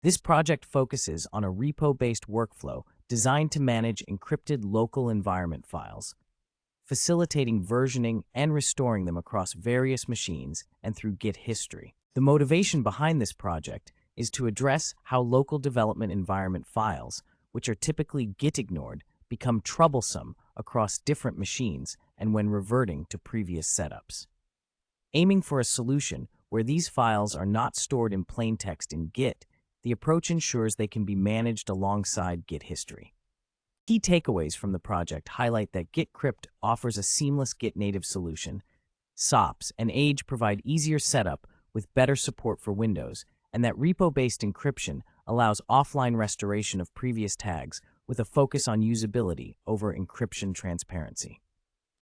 This project focuses on a repo-based workflow designed to manage encrypted local environment files, facilitating versioning and restoring them across various machines and through Git history. The motivation behind this project is to address how local development environment files, which are typically Git ignored, become troublesome across different machines and when reverting to previous setups. Aiming for a solution where these files are not stored in plain text in Git, the approach ensures they can be managed alongside Git history. Key takeaways from the project highlight that GitCrypt offers a seamless Git native solution. SOPS and Age provide easier setup with better support for Windows, and that repo-based encryption allows offline restoration of previous tags with a focus on usability over encryption transparency.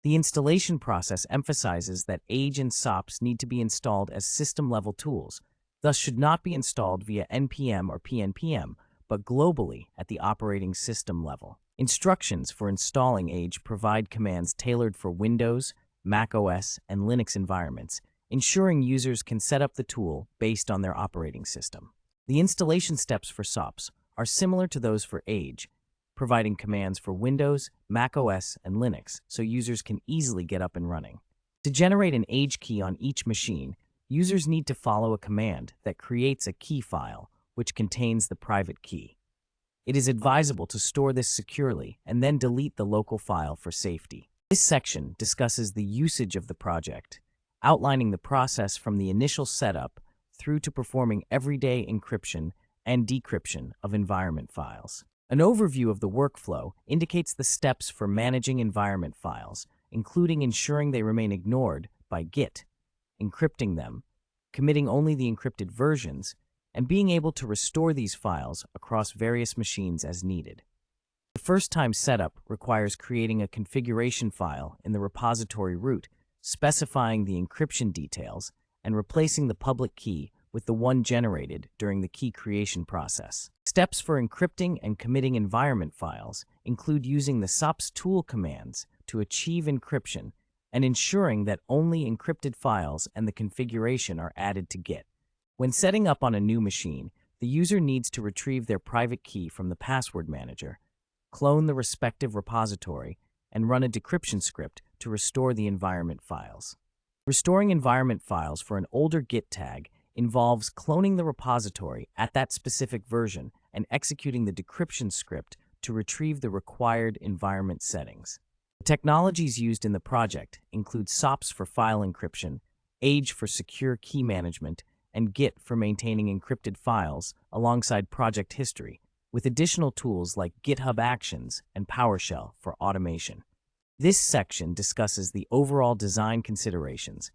The installation process emphasizes that Age and SOPS need to be installed as system-level tools, thus should not be installed via NPM or PNPM, but globally at the operating system level. Instructions for installing Age provide commands tailored for Windows, Mac OS, and Linux environments, ensuring users can set up the tool based on their operating system. The installation steps for SOPS are similar to those for Age, providing commands for Windows, Mac OS, and Linux so users can easily get up and running. To generate an Age key on each machine, users need to follow a command that creates a key file, which contains the private key. It is advisable to store this securely and then delete the local file for safety. This section discusses the usage of the project, outlining the process from the initial setup through to performing everyday encryption and decryption of environment files. An overview of the workflow indicates the steps for managing environment files, including ensuring they remain ignored by Git, encrypting them, committing only the encrypted versions, and being able to restore these files across various machines as needed. The first-time setup requires creating a configuration file in the repository root, specifying the encryption details, and replacing the public key with the one generated during the key creation process. Steps for encrypting and committing environment files include using the SOPS tool commands to achieve encryption and ensuring that only encrypted files and the configuration are added to Git. When setting up on a new machine, the user needs to retrieve their private key from the password manager, clone the respective repository, and run a decryption script to restore the environment files. Restoring environment files for an older Git tag involves cloning the repository at that specific version and executing the decryption script to retrieve the required environment settings. The technologies used in the project include SOPS for file encryption, Age for secure key management, and Git for maintaining encrypted files alongside project history, with additional tools like GitHub Actions and PowerShell for automation. This section discusses the overall design considerations,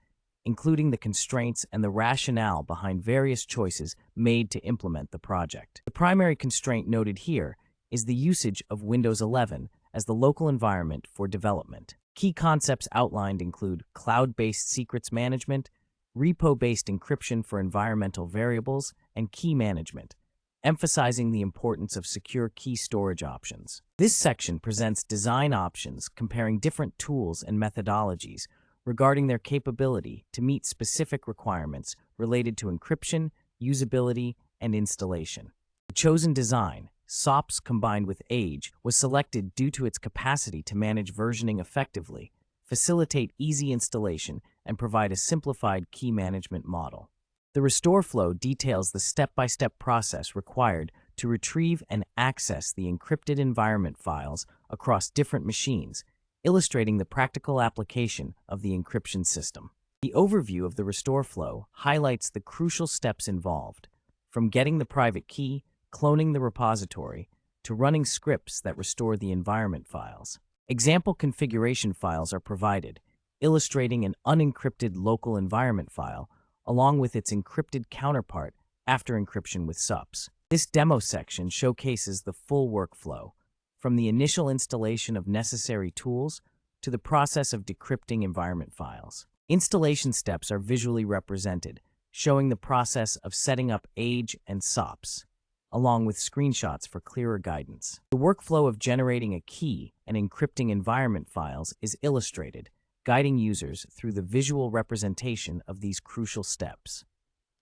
including the constraints and the rationale behind various choices made to implement the project. The primary constraint noted here is the usage of Windows 11 as the local environment for development. Key concepts outlined include cloud-based secrets management, repo-based encryption for environmental variables, and key management, emphasizing the importance of secure key storage options. This section presents design options comparing different tools and methodologies regarding their capability to meet specific requirements related to encryption, usability, and installation. The chosen design, SOPS combined with Age, was selected due to its capacity to manage versioning effectively, facilitate easy installation, and provide a simplified key management model. The restore flow details the step-by-step process required to retrieve and access the encrypted environment files across different machines, illustrating the practical application of the encryption system. The overview of the restore flow highlights the crucial steps involved, from getting the private key, cloning the repository, to running scripts that restore the environment files. Example configuration files are provided, illustrating an unencrypted local environment file along with its encrypted counterpart after encryption with SOPS. This demo section showcases the full workflow, from the initial installation of necessary tools to the process of decrypting environment files. Installation steps are visually represented, showing the process of setting up Age and SOPS, along with screenshots for clearer guidance. The workflow of generating a key and encrypting environment files is illustrated, guiding users through the visual representation of these crucial steps.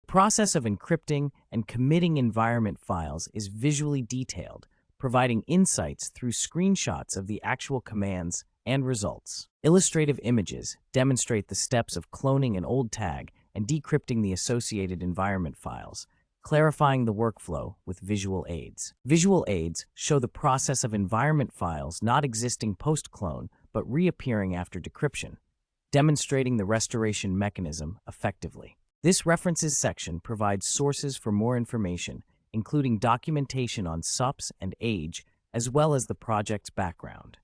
The process of encrypting and committing environment files is visually detailed, providing insights through screenshots of the actual commands and results. Illustrative images demonstrate the steps of cloning an old tag and decrypting the associated environment files, clarifying the workflow with visual aids. Visual aids show the process of environment files not existing post-clone but reappearing after decryption, demonstrating the restoration mechanism effectively. This references section provides sources for more information, including documentation on SOPS and age, as well as the project's background.